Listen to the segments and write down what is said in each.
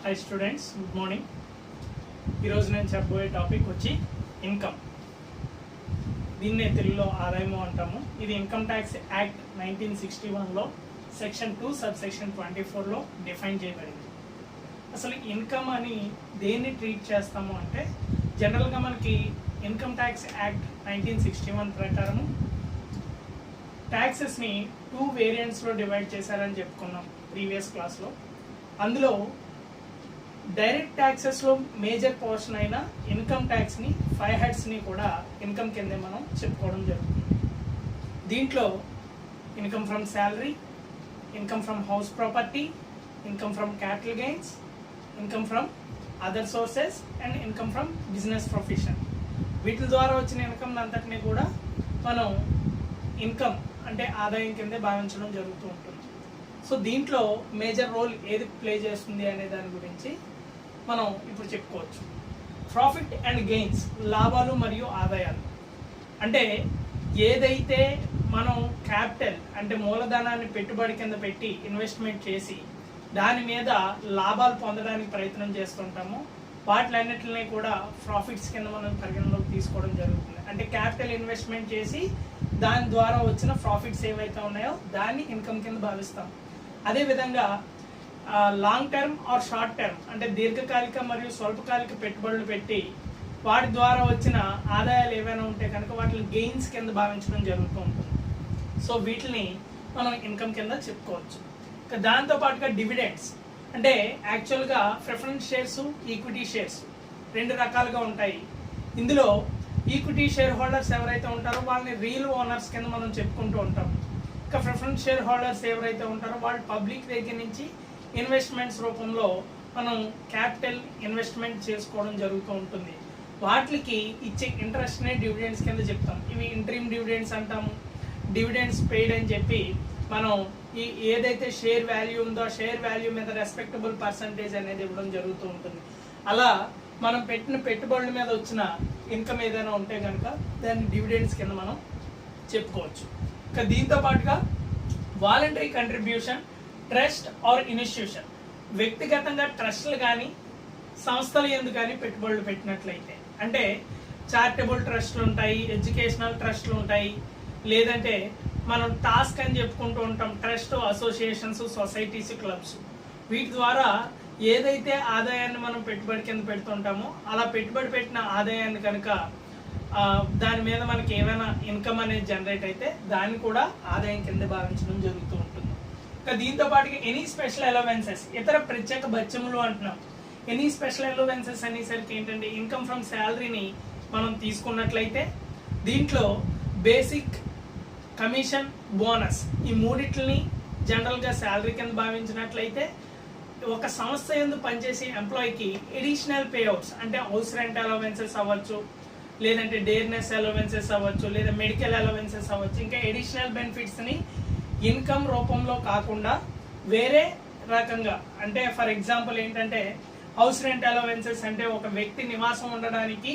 High students, good morning. ఈరోజు నేను చెప్పబోయే టాపిక్ వచ్చి ఇన్కమ్. దీన్నే తెలుగులో ఆదాయము అంటాము. ఇది ఇన్కమ్ ట్యాక్స్ యాక్ట్ 1961లో సెక్షన్ 2 సబ్ సెక్షన్ 24లో డిఫైన్ చేయబడింది. అసలు ఇన్కమ్ అని దేన్ని ట్రీట్ చేస్తాము అంటే, జనరల్గా మనకి ఇన్కమ్ ట్యాక్స్ యాక్ట్ 1961 ప్రకారము ట్యాక్సెస్ని 2 వేరియంట్స్లో డివైడ్ చేశారని చెప్పుకున్నాం ప్రీవియస్ క్లాస్లో. అందులో డైరెక్ట్ ట్యాక్సెస్లో మేజర్ పోర్షన్ అయిన ఇన్కమ్ ట్యాక్స్ని 5 హెడ్స్ని కూడా ఇన్కమ్ కిందే మనం చెప్పుకోవడం జరుగుతుంది. దీంట్లో income from salary, income from house property, income from capital gains, income from other sources and income from business profession. వీటి ద్వారా వచ్చిన ఇన్కమ్ అంతటినీ కూడా మనం ఇన్కమ్ అంటే ఆదాయం కిందే భావించడం జరుగుతూ ఉంటుంది. సో దీంట్లో మేజర్ రోల్ ఏది ప్లే చేస్తుంది అనే దాని గురించి మనం ఇప్పుడు చెప్పుకోవచ్చు. ప్రాఫిట్ అండ్ గెయిన్స్, లాభాలు మరియు ఆదాయాలు. అంటే ఏదైతే మనం క్యాపిటల్ అంటే మూలధనాన్ని పెట్టుబడి కింద పెట్టి ఇన్వెస్ట్మెంట్ చేసి దాని మీద లాభాలు పొందడానికి ప్రయత్నం చేస్తుంటామో వాటిలన్నిటిని కూడా ప్రాఫిట్స్ కింద మనం పరిగణలోకి తీసుకోవడం జరుగుతుంది. అంటే క్యాపిటల్ ఇన్వెస్ట్మెంట్ చేసి దాని ద్వారా వచ్చిన ప్రాఫిట్స్ ఏవైతే ఉన్నాయో దాన్ని ఇన్కమ్ కింద భావిస్తాం. అదేవిధంగా long term are short term అంటే దీర్ఘకాలిక మరియు స్వల్పకాలిక పెట్టుబడులు పెట్టి వాటి ద్వారా వచ్చిన ఆదాయాలు ఏవైనా ఉంటే కనుక వాటిని గెయిన్స్ కింద భావించడం జరుగుతూ ఉంటుంది. సో వీటిని మనం ఇన్కమ్ కింద చెప్పుకోవచ్చు. దాంతోపాటుగా డివిడెండ్స్ అంటే యాక్చువల్గా ప్రిఫరెన్స్ షేర్స్, ఈక్విటీ షేర్స్ 2 రకాలుగా ఉంటాయి. ఇందులో ఈక్విటీ షేర్ హోల్డర్స్ ఎవరైతే ఉంటారో వాళ్ళని రియల్ ఓనర్స్ కింద మనం చెప్పుకుంటూ ఉంటాం. ఇంకా ప్రిఫరెన్స్ షేర్ హోల్డర్స్ ఎవరైతే ఉంటారో వాళ్ళు పబ్లిక్ దగ్గర నుంచి ఇన్వెస్ట్మెంట్స్ రూపంలో మనం క్యాపిటల్ ఇన్వెస్ట్మెంట్ చేసుకోవడం జరుగుతూ ఉంటుంది. వాటికి ఇచ్చే ఇంట్రెస్ట్నే డివిడెండ్స్ కింద చెప్తాం. ఇవి ఇంటరిమ్ డివిడెండ్స్ అంటాము. డివిడెండ్స్ పెయిడ్ అని చెప్పి మనం ఈ ఏదైతే షేర్ వాల్యూ ఉందో షేర్ వాల్యూ మీద రెస్పెక్టబుల్ పర్సంటేజ్ అనేది ఇవ్వడం జరుగుతూ ఉంటుంది. అలా మనం పెట్టిన పెట్టుబడుల మీద వచ్చిన ఇన్కమ్ ఏదైనా ఉంటే కనుక దాన్ని డివిడెండ్స్ కింద మనం చెప్పుకోవచ్చు. ఇక దీంతో పాటుగా voluntary contribution, trust or institution, వ్యక్తిగతంగా ట్రస్ట్లు కానీ సంస్థలు ఎందుకు కానీ పెట్టుబడులు పెట్టినట్లయితే, అంటే చారిటబుల్ ట్రస్ట్లు ఉంటాయి, ఎడ్యుకేషనల్ ట్రస్ట్లు ఉంటాయి, లేదంటే మనం టాస్క్ అని చెప్పుకుంటూ ఉంటాం ట్రస్ట్, అసోసియేషన్స్, సొసైటీస్, క్లబ్స్. వీటి ద్వారా ఏదైతే ఆదాయాన్ని మనం పెట్టుబడి కింద పెడుతుంటామో అలా పెట్టుబడి పెట్టిన ఆదాయాన్ని కనుక దాని మీద మనకి ఏమైనా ఇన్కమ్ అనేది జనరేట్ అయితే దాన్ని కూడా ఆదాయం కింద భావించడం జరుగుతూ ఉంటుంది. ఇంకా దీంతో పాటుగా ఎనీ స్పెషల్ అలవెన్సెస్, ఇతర ప్రత్యేక బత్యములు అంటున్నాం. ఎనీ స్పెషల్ అలవెన్సెస్ అనేసరికి ఏంటంటే ఇన్కమ్ ఫ్రమ్ శాలరీని మనం తీసుకున్నట్లయితే దీంట్లో బేసిక్, కమిషన్, బోనస్ ఈ మూడిట్లని జనరల్గా శాలరీ కింద భావించినట్లయితే ఒక సంస్థ యందు పనిచేసే ఎంప్లాయీకి ఎడిషనల్ పేఅవుట్స్ అంటే హౌస్ రెంట్ అలవెన్సెస్ అవ్వచ్చు, లేదంటే డేర్నెస్ అలవెన్సెస్ అవ్వచ్చు, లేదా మెడికల్ అలవెన్సెస్ అవ్వచ్చు, ఇంకా ఎడిషనల్ బెనిఫిట్స్ని ఇన్కమ్ రూపంలో కాకుండా వేరే రకంగా, అంటే ఫర్ ఎగ్జాంపుల్ ఏంటంటే హౌస్ రెంట్ అలవెన్సెస్ అంటే ఒక వ్యక్తి నివాసం ఉండడానికి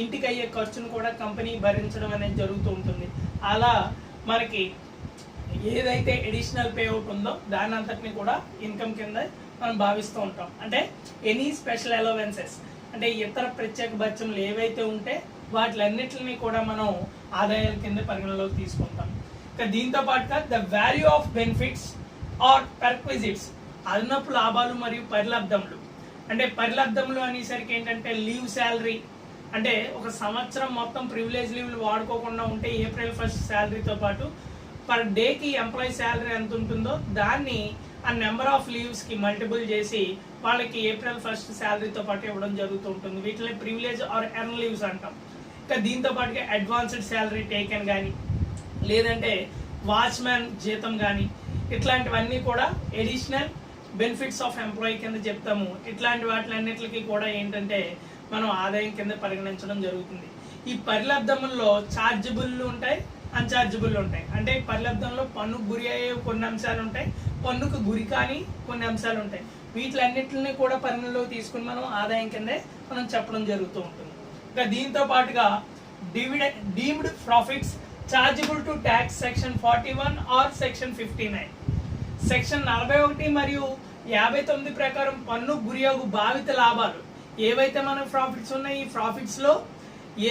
ఇంటికి అయ్యే ఖర్చును కూడా కంపెనీ భరించడం అనేది జరుగుతూ ఉంటుంది. అలా మనకి ఏదైతే ఎడిషనల్ పేఅవుట్ ఉందో దాని అంతటిని కూడా ఇన్కమ్ కింద మనం భావిస్తూ ఉంటాం. అంటే ఎనీ స్పెషల్ అలవెన్సెస్ అంటే ఇతర ప్రత్యేక బత్యములు ఏవైతే ఉంటే వాటిలన్నిటిని కూడా మనం ఆదాయాల కింద పరిగణలోకి తీసుకుంటాం. ఇక దీంతో పాటుగా the value of benefits or perquisites, అదనపు లాభాలు మరియు పరిలబ్ధములు. అంటే పరిలబ్ధములు అనేసరికి ఏంటంటే లీవ్ శాలరీ, అంటే ఒక సంవత్సరం మొత్తం ప్రివిలేజ్ లీవ్లు వాడుకోకుండా ఉంటే April 1st శాలరీతో పాటు పర్ డేకి ఎంప్లాయీ శాలరీ ఎంత ఉంటుందో దాన్ని ఆ నెంబర్ ఆఫ్ లీవ్స్కి మల్టిపుల్ చేసి వాళ్ళకి April 1st శాలరీతో పాటు ఇవ్వడం జరుగుతూ ఉంటుంది. వీటిని ప్రివిలేజ్ ఆర్ ఎర్న్ లీవ్స్ అంటాం. ఇంకా దీంతో పాటుగా అడ్వాన్స్డ్ శాలరీ టేకెన్ కానీ, లేదంటే వాచ్మ్యాన్ జీతం కానీ, ఇట్లాంటివన్నీ కూడా ఎడిషనల్ బెనిఫిట్స్ ఆఫ్ ఎంప్లాయీ కింద చెప్తాము. ఇట్లాంటి వాటిలన్నిటికీ కూడా ఏంటంటే మనం ఆదాయం కింద పరిగణించడం జరుగుతుంది. ఈ పరిలబ్ధముల్లో ఛార్జబుల్ ఉంటాయి, అన్ఛార్జబుల్ ఉంటాయి. అంటే పరిలబ్ధంలో పన్నుకు గురి అయ్యే కొన్ని అంశాలు ఉంటాయి, పన్నుకు గురి కాని కొన్ని అంశాలు ఉంటాయి. వీటిలన్నిటిని కూడా పరిగణలో తీసుకుని మనం ఆదాయం కిందే మనం చెప్పడం జరుగుతూ ఉంటుంది. ఇంకా దీంతో పాటుగా deemed profits chargeable to tax section 41 or section 59. Section 41 మరియు 59 ప్రకారం పన్ను గురియగు భావిత లాభాలు ఏవైతే మన ప్రాఫిట్స్ ఉన్నాయి, ఈ ప్రాఫిట్స్ లో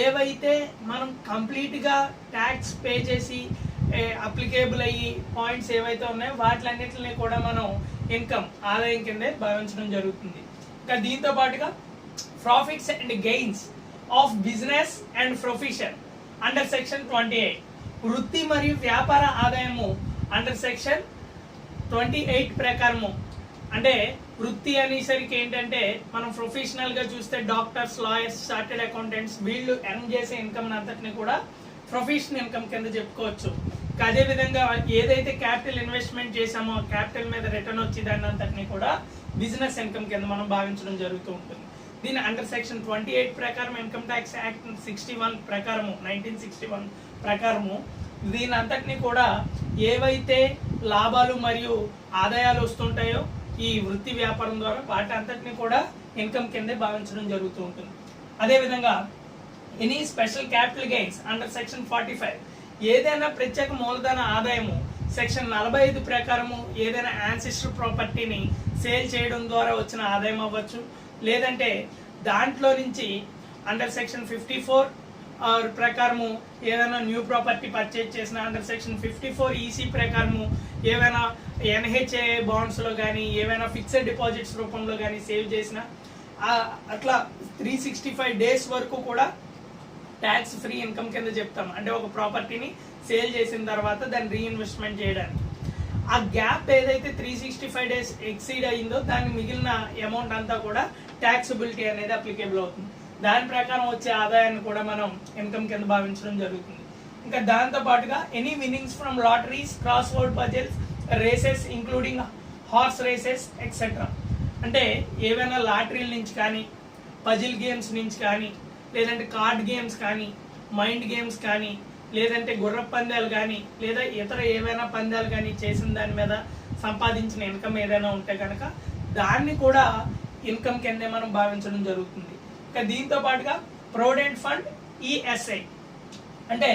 ఏవైతే మనం కంప్లీట్ గా ట్యాక్స్ పే చేసి అప్లికేబుల్ అయ్యి పాయింట్స్ ఏవైతే ఉన్నాయో వాటిలన్నిటిని కూడా మనం ఇన్కమ్ ఆదాయం కిందే భావించడం జరుగుతుంది. ఇంకా దీంతో పాటుగా profits and gains of business and profession under section 28 వృత్తి మరియు వ్యాపార ఆదాయము అండర్ సెక్షన్ 28 ప్రకారము. అంటే వృత్తి అనేసరికి ఏంటంటే మనం ప్రొఫెషనల్ గా చూస్తే డాక్టర్స్, లాయర్స్, చార్టెడ్ అకౌంటెంట్స్ వీళ్ళు ఎర్న్ చేసే ఇన్కమ్ అంతటిని కూడా ప్రొఫెషనల్ ఇన్కమ్ కింద చెప్పుకోవచ్చు. అదే విధంగా ఏదైతే క్యాపిటల్ ఇన్వెస్ట్మెంట్ చేసామో క్యాపిటల్ మీద రిటర్న్ వచ్చి దాన్ని అంతటిని కూడా బిజినెస్ ఇన్కమ్ కింద మనం భావించడం జరుగుతూ ఉంటుంది. దీని అండర్ సెక్షన్ 28 ప్రకారం ఇన్కమ్ ట్యాక్స్ యాక్ట్ 61 ప్రకారము 1961 ప్రకారము దీని అంతటిని కూడా ఏవైతే లాభాలు మరియు ఆదాయాలు వస్తుంటాయో ఈ వృత్తి వ్యాపారం ద్వారా వాటి అంతటిని కూడా ఇన్కమ్ కిందే భావించడం జరుగుతూ ఉంటుంది. అదేవిధంగా any special capital gains under section 45 ఏదైనా ప్రత్యేక మూలధన ఆదాయము సెక్షన్ 45 ప్రకారము ఏదైనా యాన్సిస్టర్ ప్రాపర్టీని సేల్ చేయడం ద్వారా వచ్చిన ఆదాయం అవ్వచ్చు, లేదంటే దాంట్లో నుంచి అండర్ సెక్షన్ 54 ప్రకారము ఏదైనా న్యూ ప్రాపర్టీ పర్చేజ్ చేసిన అండర్ సెక్షన్ 54 ఈసీ ప్రకారము ఏవైనా ఎన్హెచ్ఏ బాండ్స్ లో కానీ ఏవైనా ఫిక్స్డ్ డిపాజిట్స్ రూపంలో కానీ సేవ్ చేసిన అట్లా 365 డేస్ వరకు కూడా ట్యాక్స్ ఫ్రీ ఇన్కమ్ కింద చెప్తాం. అంటే ఒక ప్రాపర్టీని సేల్ చేసిన తర్వాత దాన్ని రీఇన్వెస్ట్మెంట్ చేయడానికి ఆ గ్యాప్ ఏదైతే 365 డేస్ ఎక్సీడ్ అయిందో దాని మిగిలిన అమౌంట్ అంతా కూడా ట్యాక్సిబిలిటీ అనేది అప్లికేబుల్ అవుతుంది. దాని ప్రకారం వచ్చే ఆదాయాన్ని కూడా మనం ఇన్కమ్ కింద భావించడం జరుగుతుంది. ఇంకా దాంతో పాటుగా any winnings from lotteries, crossword puzzles, races including horse races etcetera. అంటే ఏవైనా లాటరీల నుంచి కానీ, పజిల్ గేమ్స్ నుంచి కానీ, లేదంటే కార్డ్ గేమ్స్ కానీ, మైండ్ గేమ్స్ కానీ, లేదంటే గుర్ర పందాలు కానీ, లేదా ఇతర ఏవైనా పందాలు కానీ చేసిన దాని మీద సంపాదించిన ఇన్కమ్ ఏదైనా ఉంటే కనుక దాన్ని కూడా ఇన్కమ్ కిందే మనం భావించడం జరుగుతుంది. ఇంకా దీంతో పాటుగా ప్రొవిడెంట్ ఫండ్, ఈఎస్ఐ. అంటే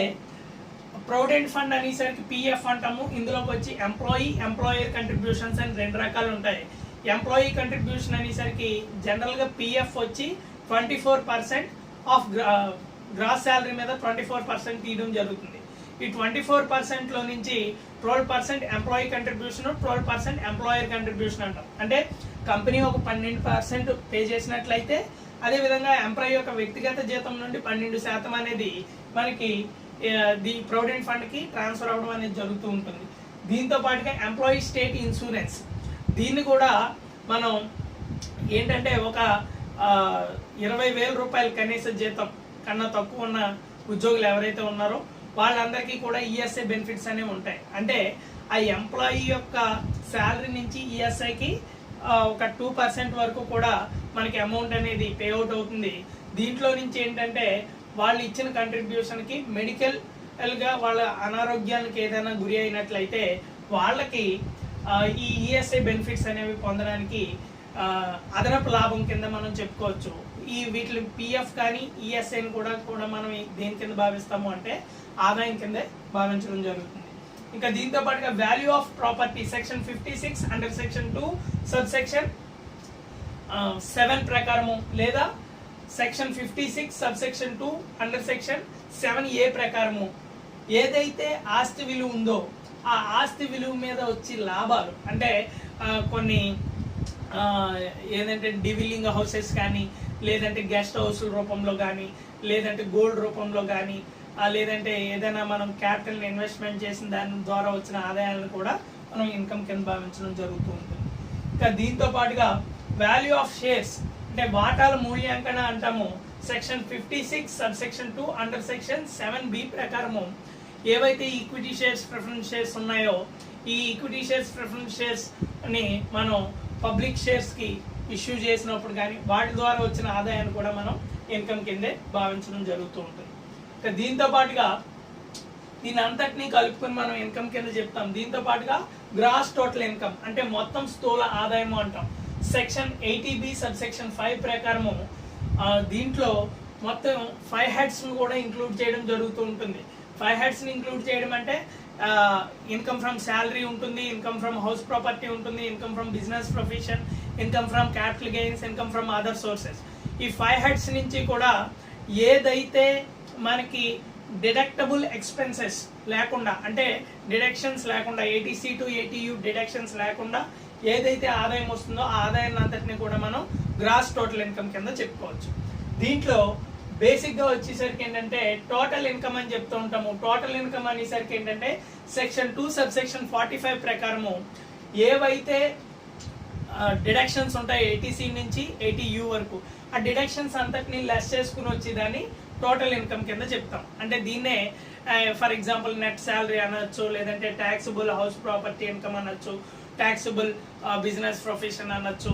ప్రొవిడెంట్ ఫండ్ అనేసరికి పిఎఫ్ అంటాము. ఇందులోకి వచ్చి ఎంప్లాయర్ కంట్రిబ్యూషన్స్ అని 2 రకాలు ఉంటాయి. ఎంప్లాయీ కంట్రిబ్యూషన్ అనేసరికి జనరల్ గా పిఎఫ్ వచ్చి 24% ఆఫ్ గ్రాస్ శాలరీ మీద 24% తీయడం జరుగుతుంది. ఈ 24% లో నుంచి 12% ఎంప్లాయీ కంట్రిబ్యూషన్, 12% ఎంప్లాయర్ కంట్రిబ్యూషన్ అంటాం. అంటే కంపెనీ ఒక 12% పే చేసినట్లయితే అదే విధంగా ఎంప్లాయీ యొక్క వ్యక్తిగత జీతం నుండి 12% అనేది మనకి ది ప్రొవిడెంట్ ఫండ్ కి ట్రాన్స్ఫర్ అవ్వడం అనేది జరుగుతూ ఉంటుంది. దీంతో పాటుగా ఎంప్లాయీ స్టేట్ ఇన్సూరెన్స్, దీన్ని కూడా మనం ఏంటంటే ఒక 20,000 రూపాయల కనీస జీతం కన్నా తక్కువ ఉన్న ఉద్యోగులు ఎవరైతే ఉన్నారో వాళ్ళందరికీ కూడా ఈఎస్ఐ బెనిఫిట్స్ అనేవి ఉంటాయి. అంటే ఆ ఎంప్లాయీ యొక్క శాలరీ నుంచి ఈఎస్ఐకి ఒక 2% వరకు కూడా మనకి అమౌంట్ అనేది పే అవుట్ అవుతుంది. దీంట్లో నుంచి ఏంటంటే వాళ్ళు ఇచ్చిన కంట్రిబ్యూషన్ కి మెడికల్ గా వాళ్ళ అనారోగ్యానికి ఏదైనా గురి అయినట్లయితే వాళ్ళకి ఈ ఈఎస్ఐ బెనిఫిట్స్ అనేవి పొందడానికి అదనపు లాభం కింద మనం చెప్పుకోవచ్చు. ఈ వీటి పిఎఫ్ కానీ ఈఎస్ఐని కూడా మనం దేని కింద భావిస్తాము అంటే ఆదాయం కింద భావించడం జరుగుతుంది. ఇంకా దీంతో పాటుగా value of property section 56 under section 2 sub section 7 ప్రకారము, లేదా section 56 sub section 2 under section 7A ప్రకారము ఏదైతే ఆస్తి విలువ ఉందో ఆ ఆస్తి విలువ మీద వచ్చి లాభాలు అంటే కొన్ని ఏదంటే డివిల్లింగ్ హౌసెస్ కానీ, లేదంటే గెస్ట్ హౌస్ రూపంలో కానీ, లేదంటే గోల్డ్ రూపంలో కానీ, లేదంటే ఏదైనా మనం క్యాపిటల్ ఇన్వెస్ట్మెంట్ చేసిన దాని ద్వారా వచ్చిన ఆదాయాలను కూడా మనం ఇన్కమ్ కింద భావించడం జరుగుతూ ఉంటుంది. ఇంకా దీంతో పాటుగా వాల్యూ ఆఫ్ షేర్స్ అంటే వాటాల మూల్యాంకన అంటాము. Section 56 sub section 2 under section 7B ప్రకారము ఏవైతే ఈక్విటీ షేర్స్, ప్రిఫరెన్స్ షేర్స్ ఉన్నాయో ఈ ఈక్విటీ షేర్స్, ప్రిఫరెన్స్ షేర్స్ ని మనం పబ్లిక్ షేర్స్ కి ఇష్యూ చేసినప్పుడు కానీ వాటి ద్వారా వచ్చిన ఆదాయాన్ని కూడా మనం ఇన్కమ్ కిందే భావించడం జరుగుతూ ఉంటుంది. దీంతో పాటుగా దీని అంతటినీ కలుపుకొని మనం ఇన్కమ్ కింద చెప్తాం. దీంతో పాటుగా గ్రాస్ టోటల్ ఇన్కమ్ అంటే మొత్తం స్థూల ఆదాయము అంటాం. సెక్షన్ 80B సబ్ సెక్షన్ 5 ప్రకారము దీంట్లో మొత్తం 5 హెడ్స్ ను కూడా ఇంక్లూడ్ చేయడం జరుగుతూ ఉంటుంది. 5 హెడ్స్ ని ఇంక్లూడ్ చేయడం అంటే ఇన్కమ్ ఫ్రమ్ శాలరీ ఉంటుంది, ఇన్కమ్ ఫ్రమ్ హౌస్ ప్రాపర్టీ ఉంటుంది, income from business profession, income from capital gains, income from other sources. ఈ 5 హెడ్స్ నుంచి కూడా ఏదైతే మనకి డిడక్టబుల్ ఎక్స్పెన్సెస్ లేకుండా, అంటే డిడక్షన్స్ లేకుండా, ఏటీసీ టు ఏటీయూ డిడక్షన్స్ లేకుండా ఏదైతే ఆదాయం వస్తుందో ఆ ఆదాయాన్ని అంతటిని కూడా మనం గ్రాస్ టోటల్ ఇన్కమ్ కింద చెప్పుకోవచ్చు. దీంట్లో బేసిక్ గా వచ్చేసరికి ఏంటంటే టోటల్ ఇన్కమ్ అని చెప్తూ ఉంటాము. టోటల్ ఇన్కమ్ అనేసరికి ఏంటంటే సెక్షన్ 2 సబ్సెక్షన్ 45 ప్రకారము ఏవైతే డిడక్షన్స్ ఉంటాయి ఏటీసీ నుంచి ఏటీయూ వరకు, ఆ డిడక్షన్స్ అంతటిని లెస్ చేసుకుని వచ్చేదాన్ని టోటల్ ఇన్కమ్ కింద చెప్తాం. అంటే దీన్నే ఫర్ ఎగ్జాంపుల్ నెట్ శాలరీ అనొచ్చు, లేదంటే ట్యాక్సిబుల్ హౌస్ ప్రాపర్టీ ఇన్కమ్ అనొచ్చు, ట్యాక్సిబుల్ బిజినెస్ ప్రొఫెషన్ అనొచ్చు,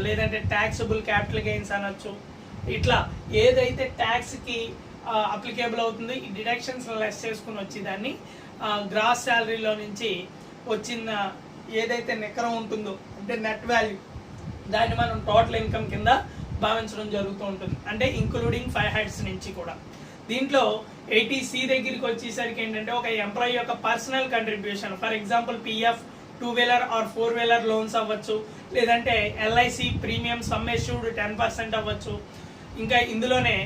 లేదంటే ట్యాక్సిబుల్ క్యాపిటల్ గెయిన్స్ అనొచ్చు. ఇట్లా ఏదైతే ట్యాక్స్ కి అప్లికేబుల్ అవుతుందో ఈ డిడక్షన్స్ లెస్ చేసుకుని వచ్చేదాన్ని గ్రాస్ శాలరీలో నుంచి వచ్చిన ఏదైతే నికరం ఉంటుందో అంటే నెట్ వాల్యూ, దాన్ని మనం టోటల్ ఇన్కమ్ కింద భావించడం జరుగుతూ ఉంటుంది. అంటే ఇంక్లూడింగ్ 5 హెడ్స్ నుంచి కూడా. దీంట్లో 80C దగ్గరికి వచ్చేసరికి ఏంటంటే ఒక ఎంప్లాయీ యొక్క personal contribution, for example PF, two wheeler or four wheeler loans అవ్వచ్చు, లేదంటే ఎల్ఐసి ప్రీమియం సమ్ ఎష్యూర్డ్ 10% అవ్వచ్చు. ఇంకా ఇందులోనే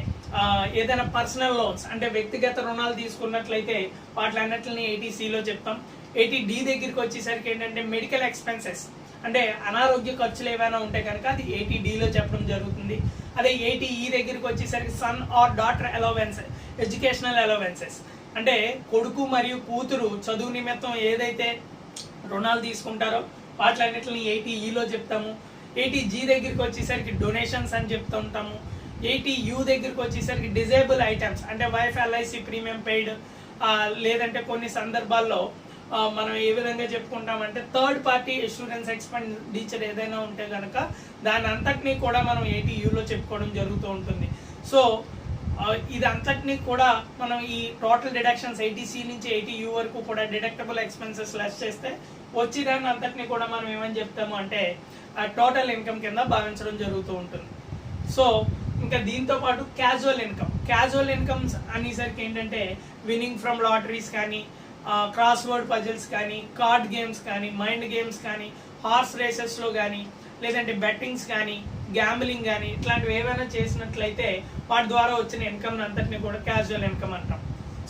ఏదైనా పర్సనల్ లోన్స్ అంటే వ్యక్తిగత రుణాలు తీసుకున్నట్లయితే వాటిలన్నిటిని 80Cలో చెప్తాం. 80D దగ్గరికి వచ్చేసరికి ఏంటంటే మెడికల్ ఎక్స్పెన్సెస్ అంటే అనారోగ్య ఖర్చులు ఏమైనా ఉంటే కనుక అది 80Dలో చెప్పడం జరుగుతుంది. అదే 80E దగ్గరికి వచ్చేసరికి son or daughter allowances, educational allowances అంటే కొడుకు మరియు కూతురు చదువు నిమిత్తం ఏదైతే రుణాలు తీసుకుంటారో వాటిలన్నిటిని 80Eలో చెప్తాము. 80G దగ్గరికి వచ్చేసరికి డొనేషన్స్ అని చెప్తూ ఉంటాము. 80U దగ్గరికి వచ్చేసరికి డిజేబుల్ ఐటమ్స్ అంటే వైఫ్ ఎల్ఐసి ప్రీమియం పెయిడ్, లేదంటే కొన్ని సందర్భాల్లో మనం ఏ విధంగా చెప్పుకుంటామంటే థర్డ్ పార్టీ ఇన్సూరెన్స్ ఎక్స్పెండిచర్ ఏదైనా ఉంటే కనుక దాని అంతటినీ కూడా మనం 80Uలో చెప్పుకోవడం జరుగుతూ ఉంటుంది. సో ఇది అంతటినీ కూడా మనం ఈ టోటల్ డిడక్షన్స్ 80C నుంచి 80U వరకు కూడా డిడక్టబుల్ ఎక్స్పెన్సెస్ లెస్ చేస్తే వచ్చేదాన్ని అంతటినీ కూడా మనం ఏమని చెప్తాము అంటే టోటల్ ఇన్కమ్ కింద భావించడం జరుగుతూ ఉంటుంది. సో ఇంకా దీంతో పాటు క్యాజువల్ ఇన్కమ్స్ అనేసరికి ఏంటంటే విన్నింగ్ ఫ్రమ్ లాటరీస్ కానీ, క్రాస్ వర్డ్ పజిల్స్ కానీ, కార్డ్ గేమ్స్ కానీ, మైండ్ గేమ్స్ కానీ, హార్స్ రేసెస్లో కానీ, లేదంటే బెట్టింగ్స్ కానీ, గ్యాంబ్లింగ్ కానీ ఇట్లాంటివి ఏవైనా చేసినట్లయితే వాటి ద్వారా వచ్చిన ఇన్కమ్ అంతటిని కూడా క్యాజువల్ ఇన్కమ్ అంటాం.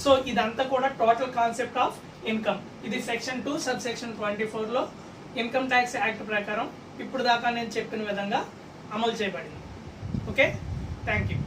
సో ఇదంతా కూడా టోటల్ కాన్సెప్ట్ ఆఫ్ ఇన్కమ్. ఇది సెక్షన్ 2 సబ్సెక్షన్ 24లో ఇన్కమ్ ట్యాక్స్ యాక్ట్ ప్రకారం ఇప్పుడు దాకా నేను చెప్పిన విధంగా అమలు చేయబడింది. Okay, thank you.